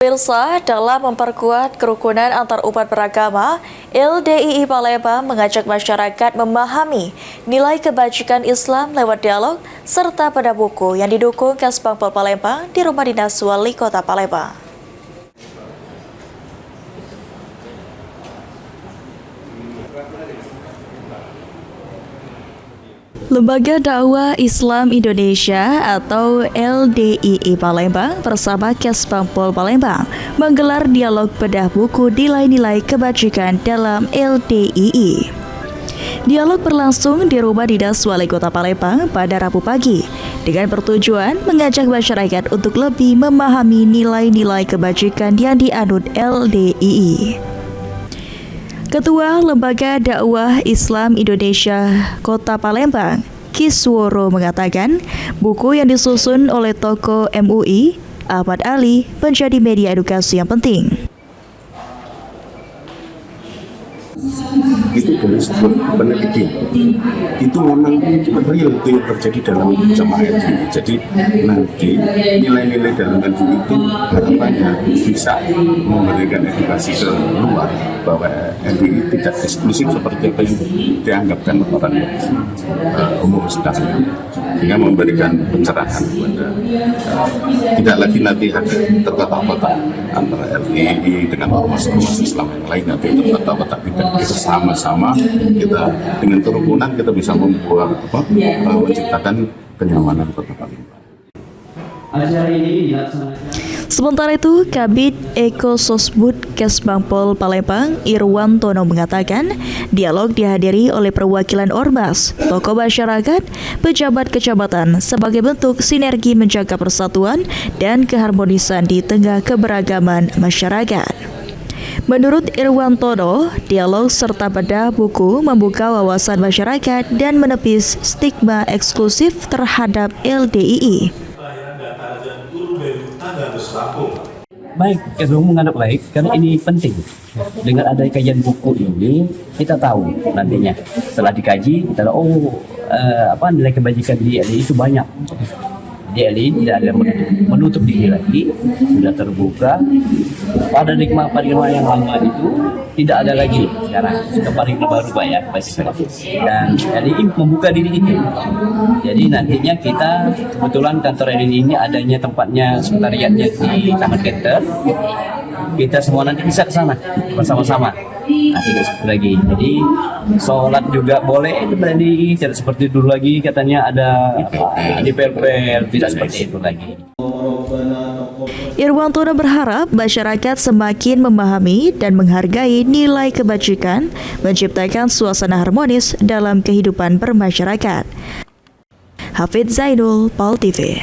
Pemirsa, dalam memperkuat kerukunan antar umat beragama, LDII Palembang mengajak masyarakat memahami nilai kebajikan Islam lewat dialog serta pada buku yang didukung Kesbangpol Palembang di Rumah Dinas Wali Kota Palembang. Lembaga Dakwah Islam Indonesia atau LDII Palembang bersama Kesbangpol Palembang menggelar dialog bedah buku nilai-nilai kebajikan dalam LDII. Dialog berlangsung di Rumah Dinas Wali Kota Palembang pada Rabu pagi dengan bertujuan mengajak masyarakat untuk lebih memahami nilai-nilai kebajikan yang dianut LDII. Ketua Lembaga Dakwah Islam Indonesia Kota Palembang, Kisworo mengatakan, buku yang disusun oleh tokoh MUI, Ahmad Ali, menjadi media edukasi yang penting. Itu dari sebuah penelitian, itu memang real itu yang terjadi dalam jamaah LDII. Jadi nanti nilai-nilai dalam LDII itu harapannya bisa memberikan edukasi ke luar bahwa LDII tidak eksklusif seperti apa yang dianggapkan orang umum sekarang, sehingga memberikan pencerahan kepada tidak lagi nanti ada terkotak-kotak antara LDII dengan ormas-ormas Islam yang lain, tapi terkotak-kotak tidak, kita sama-sama kita dengan kerukunan kita bisa membuat menciptakan kenyamanan Kota Palembang. Sementara itu, Kabid Eko Sosbud Kesbangpol Palembang Irwantono mengatakan, dialog dihadiri oleh perwakilan ormas, tokoh masyarakat, pejabat kecamatan sebagai bentuk sinergi menjaga persatuan dan keharmonisan di tengah keberagaman masyarakat. Menurut Irwantono, dialog serta bedah buku membuka wawasan masyarakat dan menepis stigma eksklusif terhadap LDII. Baik, Kesbangpol menganggap baik karena ini penting. Dengan ada kajian buku ini, kita tahu nantinya setelah dikaji, kita tahu nilai kebajikan di LDII itu banyak. Di LDII tidak ada menutup diri lagi, sudah terbuka. Paradigma yang lama itu tidak ada lagi sekarang, sudah paradigma baru ya, dan LDII membuka diri itu. Jadi nantinya kita kebetulan kantor LDII ini adanya tempatnya sekretariatnya di Taman Genter. Kita semua nanti bisa ke sana bersama-sama. Nah, tidak seperti lagi. Jadi sholat juga boleh itu berani, tidak seperti dulu lagi katanya ada di perpel, tidak seperti itu lagi. Irwantono berharap masyarakat semakin memahami dan menghargai nilai kebajikan, menciptakan suasana harmonis dalam kehidupan bermasyarakat. Hafidz Zainul, PAL TV.